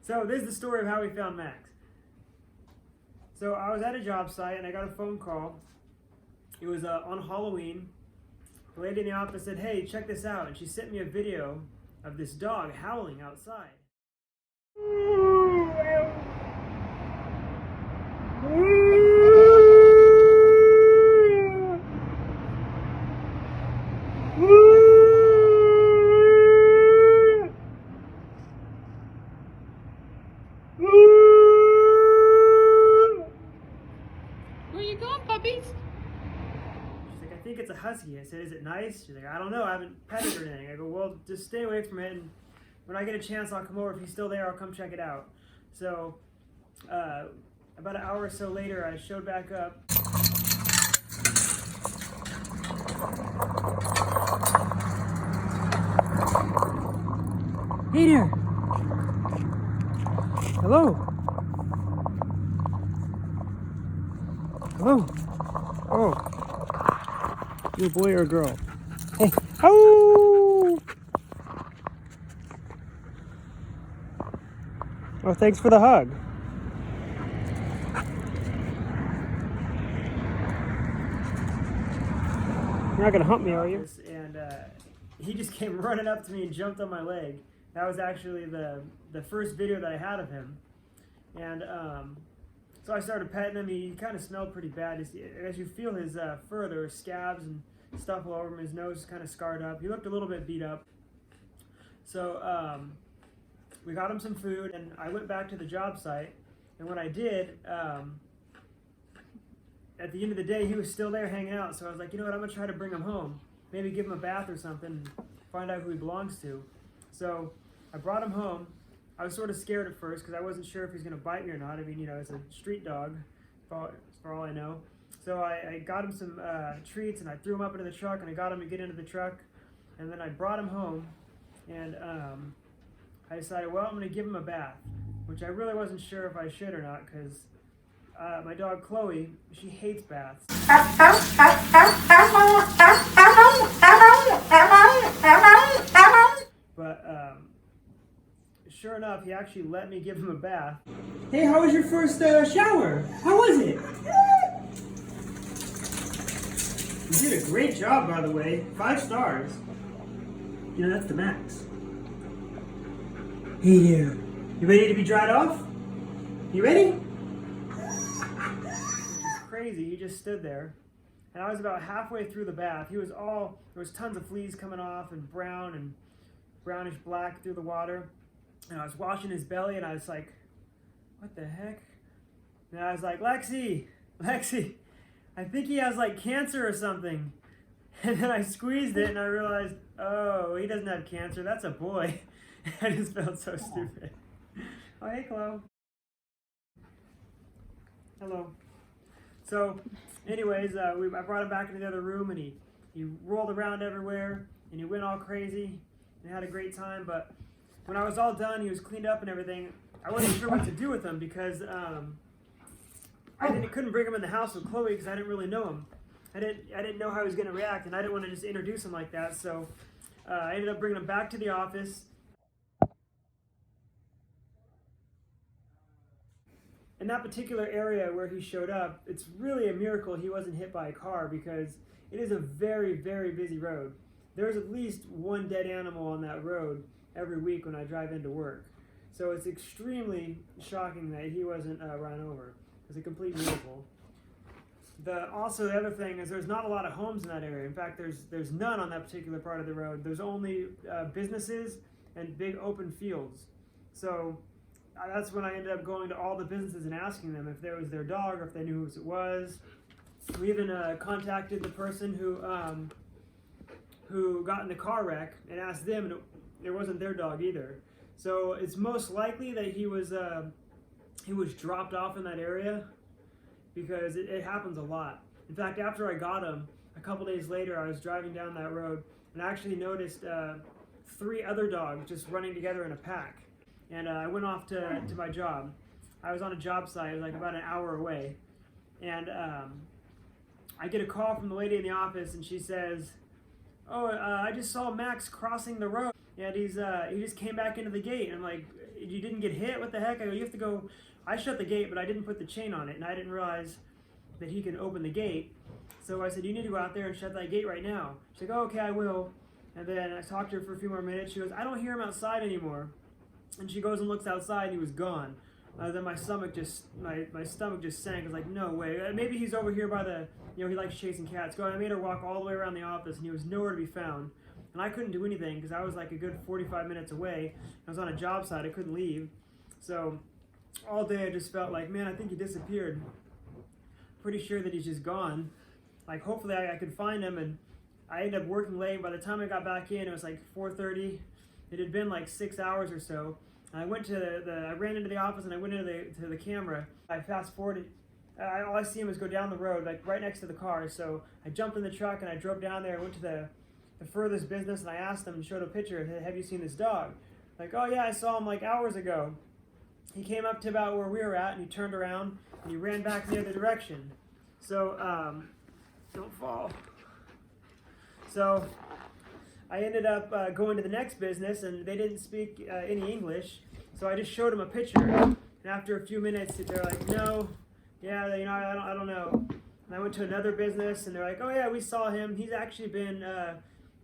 So this is the story of how we found Max. So I was at a job site and I got a phone call. It was on Halloween. The lady in the office said, "Hey, check this out." And she sent me a video of this dog howling outside. Where you going, puppies? She's like, "I think it's a husky." I said, "Is it nice?" She's like, "I don't know. I haven't petted or anything." I go, "Well, just stay away from it. And when I get a chance, I'll come over. If he's still there, I'll come check it out." So about an hour or so later, I showed back up. Hey there. Hello. Hello. Oh. You a boy or a girl? Hey. Oh. Oh, thanks for the hug. You're not gonna hump me, are you? And he just came running up to me and jumped on my leg. That was actually the first video that I had of him. And so I started petting him. He kind of smelled pretty bad. As you feel his fur, there were scabs and stuff all over him. His nose is kind of scarred up. He looked a little bit beat up. So we got him some food, and I went back to the job site. And when I did, at the end of the day, he was still there hanging out. So I was like, you know what, I'm going to try to bring him home. Maybe give him a bath or something and find out who he belongs to. So I brought him home. I was sort of scared at first because I wasn't sure if he was going to bite me or not. I mean, you know, it's a street dog, for all I know. So I got him some treats, and I threw him up into the truck, and I got him to get into the truck. And then I brought him home, and I decided, well, I'm going to give him a bath, which I really wasn't sure if I should or not because my dog Chloe, she hates baths. But sure enough, he actually let me give him a bath. Hey, how was your first shower? How was it? You did a great job, by the way. 5 stars. You know, that's the max. Hey there. You ready to be dried off? You ready? Crazy, he just stood there. And I was about halfway through the bath. There was tons of fleas coming off and brown and brownish black through the water. And I was washing his belly, and I was like, what the heck? And I was like, Lexi, I think he has like cancer or something. And then I squeezed it, and I realized, oh, he doesn't have cancer. That's a boy. I just felt so stupid. Oh, hey, Chloe. Hello. So, anyways, I brought him back into the other room, and he rolled around everywhere, and he went all crazy, and had a great time. But when I was all done, he was cleaned up and everything. I wasn't sure what to do with him because I couldn't bring him in the house with Chloe because I didn't really know him. I didn't know how he was going to react, and I didn't want to just introduce him like that. So I ended up bringing him back to the office. In that particular area where he showed up, it's really a miracle he wasn't hit by a car because it is a very, very busy road. There's at least one dead animal on that road every week when I drive into work. So it's extremely shocking that he wasn't run over. It's a complete miracle. Also, the other thing is there's not a lot of homes in that area. In fact, there's none on that particular part of the road. There's only businesses and big open fields. So that's when I ended up going to all the businesses and asking them if there was their dog or if they knew whose it was. We even contacted the person who got in the car wreck and asked them, and it wasn't their dog either. So it's most likely that he was dropped off in that area because it happens a lot. In fact, after I got him, a couple days later, I was driving down that road and I actually noticed 3 other dogs just running together in a pack. And I went off to my job. I was on a job site, it was like about an hour away. And I get a call from the lady in the office and she says, "Oh, I just saw Max crossing the road." and he just came back into the gate. And I'm like, you didn't get hit? What the heck? I go, you have to go. I shut the gate, but I didn't put the chain on it, and I didn't realize that he can open the gate. So I said, you need to go out there and shut that gate right now. She's like, oh, okay, I will. And then I talked to her for a few more minutes. She goes, I don't hear him outside anymore. And she goes and looks outside, and he was gone. Then my stomach just sank. I was like, no way. Maybe he's over here by the, he likes chasing cats. I made her walk all the way around the office, and he was nowhere to be found. And I couldn't do anything because I was like a good 45 minutes away. I was on a job site. I couldn't leave. So all day I just felt like, man, I think he disappeared. Pretty sure that he's just gone. Like, hopefully I could find him. And I ended up working late. By the time I got back in, it was like 4:30. It had been like 6 hours or so. I went to I ran into the office and I went into the camera. I fast forwarded. All I see him is go down the road, like right next to the car. So I jumped in the truck and I drove down there. I went to the furthest business and I asked them and showed a picture. Have you seen this dog? Like, oh yeah, I saw him like hours ago. He came up to about where we were at and he turned around and he ran back the other direction. So don't fall. So I ended up going to the next business, and they didn't speak any English, so I just showed them a picture. And after a few minutes, they're like, "No, yeah, I don't know." And I went to another business, and they're like, "Oh yeah, we saw him. He's actually been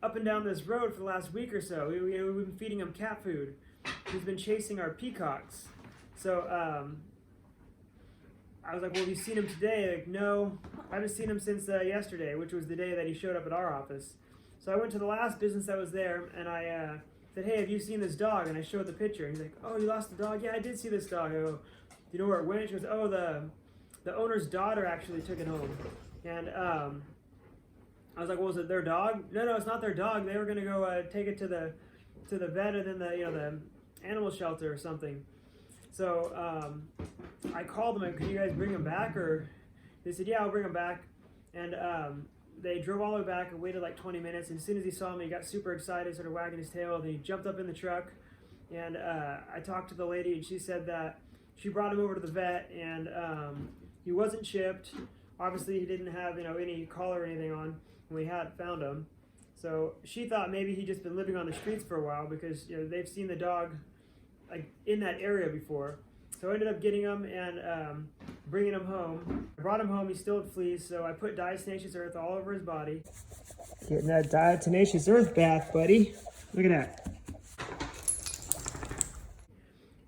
up and down this road for the last week or so. We've been feeding him cat food. He's been chasing our peacocks." So I was like, "Well, have you seen him today?" Like, "No, I haven't seen him since yesterday, which was the day that he showed up at our office." So I went to the last business that was there, and I said, "Hey, have you seen this dog?" And I showed the picture. And he's like, "Oh, you lost the dog? Yeah, I did see this dog." I go, "Do you know where it went?" She goes, "Oh, the owner's daughter actually took it home." And I was like, "Well, was it their dog?" No, it's not their dog. They were gonna go take it to the vet and then the animal shelter or something. So I called them and, "Can you guys bring him back?" Or they said, "Yeah, I'll bring him back." And they drove all the way back and waited like 20 minutes. And as soon as he saw me, he got super excited, started wagging his tail. Then he jumped up in the truck. And I talked to the lady, and she said that she brought him over to the vet, and he wasn't chipped. Obviously, he didn't have any collar or anything on when we had found him. So she thought maybe he'd just been living on the streets for a while because they've seen the dog like in that area before. So I ended up getting him and bringing him home. I brought him home. He still had fleas, so I put diatomaceous earth all over his body. Getting that diatomaceous earth bath, buddy. Look at that.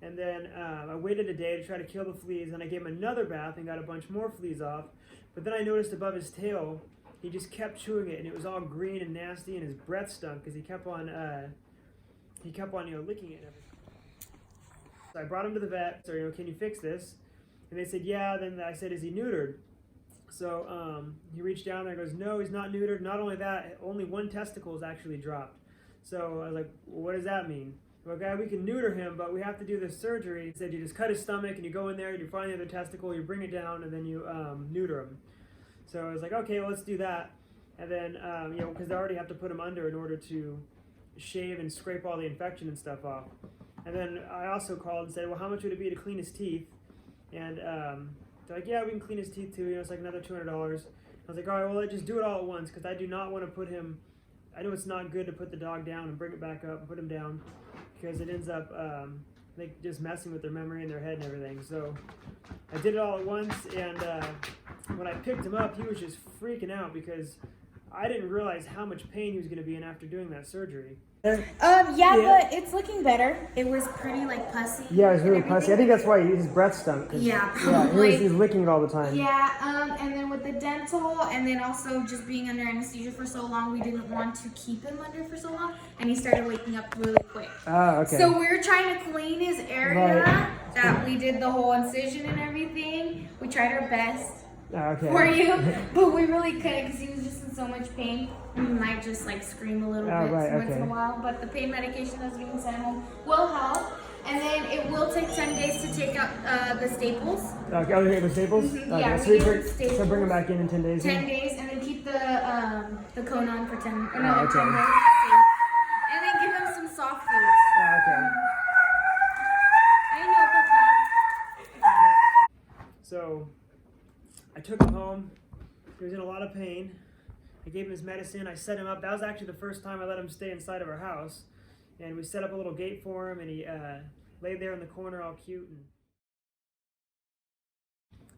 And then I waited a day to try to kill the fleas, and I gave him another bath and got a bunch more fleas off. But then I noticed above his tail, he just kept chewing it, and it was all green and nasty, and his breath stunk because he kept on licking it and everything. So I brought him to the vet. So, can you fix this? And they said, yeah. Then I said, is he neutered? So he reached down there and goes, no, he's not neutered. Not only that, only one testicle is actually dropped. So I was like, well, what does that mean? Okay, we can neuter him, but we have to do this surgery. He said, you just cut his stomach and you go in there and you find the other testicle, you bring it down, and then you neuter him. So I was like, okay, well, let's do that. And then, because they already have to put him under in order to shave and scrape all the infection and stuff off. And then I also called and said, well, how much would it be to clean his teeth? And they're like, yeah, we can clean his teeth too. It's like another $200. I was like, all right, well, let's just do it all at once because I do not want to put him. I know it's not good to put the dog down and bring it back up and put him down because it ends up like just messing with their memory and their head and everything. So I did it all at once, and when I picked him up, he was just freaking out because I didn't realize how much pain he was going to be in after doing that surgery. Yeah, but it's looking better. It was pretty pussy. Yeah, it was really pussy. I think that's why his breath stunk. Yeah, probably. Yeah, he was licking it all the time. Yeah, and then with the dental, and then also just being under anesthesia for so long, we didn't want to keep him under for so long, and he started waking up really quick. Oh, okay. So we were trying to clean his area that we did the whole incision and everything. We tried our best for you, but we really couldn't because he was just in so much pain. We might just scream a little bit once in a while, but the pain medication that's being sent home will help. And then it will take 10 days to take out the staples. Okay, I'll take the staples? Mm-hmm. Okay. Yeah, so bring them back in 10 days? 10 days, and then keep the cone on for 10 days. And then give him some soft foods. Okay. I know, Papa. So I took him home. He was in a lot of pain. I gave him his medicine. I set him up. That was actually the first time I let him stay inside of our house. and we set up a little gate for him, and he laid there in the corner all cute. And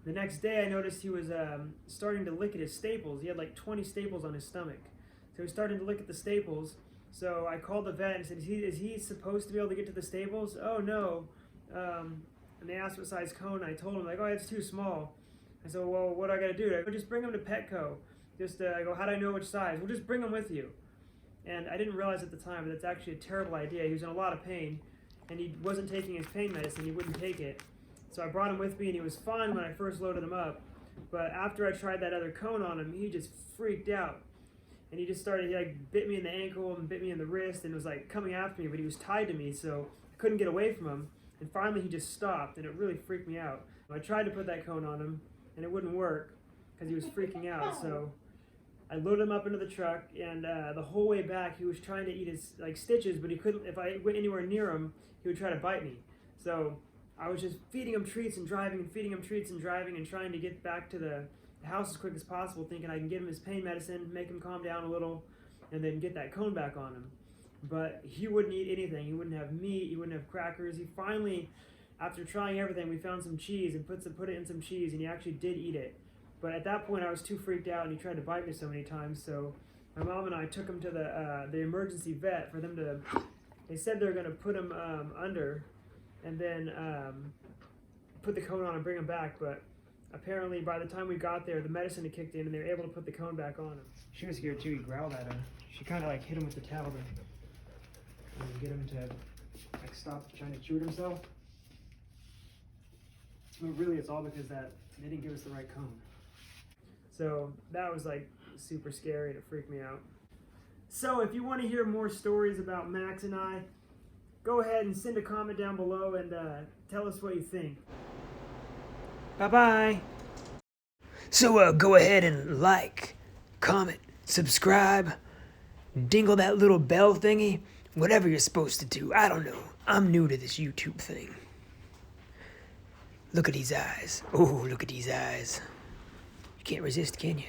the next day I noticed he was starting to lick at his staples. He had like 20 staples on his stomach. So he was starting to lick at the staples. So I called the vet and said, is he supposed to be able to get to the staples? Oh, no. And they asked what size cone. I told him, like, oh, it's too small. I said, well, what do I got to do? I go, just bring him to Petco. I go, how do I know which size? Well, just bring him with you. And I didn't realize at the time, but that's actually a terrible idea. He was in a lot of pain, and he wasn't taking his pain medicine. He wouldn't take it. So I brought him with me, and he was fine when I first loaded him up. But after I tried that other cone on him, he just freaked out. And he just started, he like bit me in the ankle and bit me in the wrist and was like coming after me, but he was tied to me, so I couldn't get away from him. And finally he just stopped, and it really freaked me out. I tried to put that cone on him, and it wouldn't work because he was freaking out. So I loaded him up into the truck, and the whole way back he was trying to eat his like stitches, but he couldn't. If I went anywhere near him, he would try to bite me. So I was just feeding him treats and driving and feeding him treats and driving and trying to get back to the house as quick as possible, thinking I can get him his pain medicine, make him calm down a little, and then get that cone back on him. But he wouldn't eat anything. He wouldn't have meat. He wouldn't have crackers. He finally, after trying everything, we found some cheese and put it in some cheese, and he actually did eat it. But at that point, I was too freaked out, and he tried to bite me so many times. So my mom and I took him to the emergency vet for them to. They said they're going to put him under, and then put the cone on and bring him back. But apparently, by the time we got there, the medicine had kicked in, and they were able to put the cone back on him. She was scared too. He growled at her. She kind of like hit him with the towel to get him to like stop trying to chew it himself. But really, it's all because they didn't give us the right cone. So that was like super scary, and it freaked me out. So if you want to hear more stories about Max and I, go ahead and send a comment down below and tell us what you think. Bye-bye. So go ahead and like, comment, subscribe, dingle that little bell thingy, whatever you're supposed to do. I don't know. I'm new to this YouTube thing. Look at these eyes. Oh, look at these eyes. You can't resist, can you?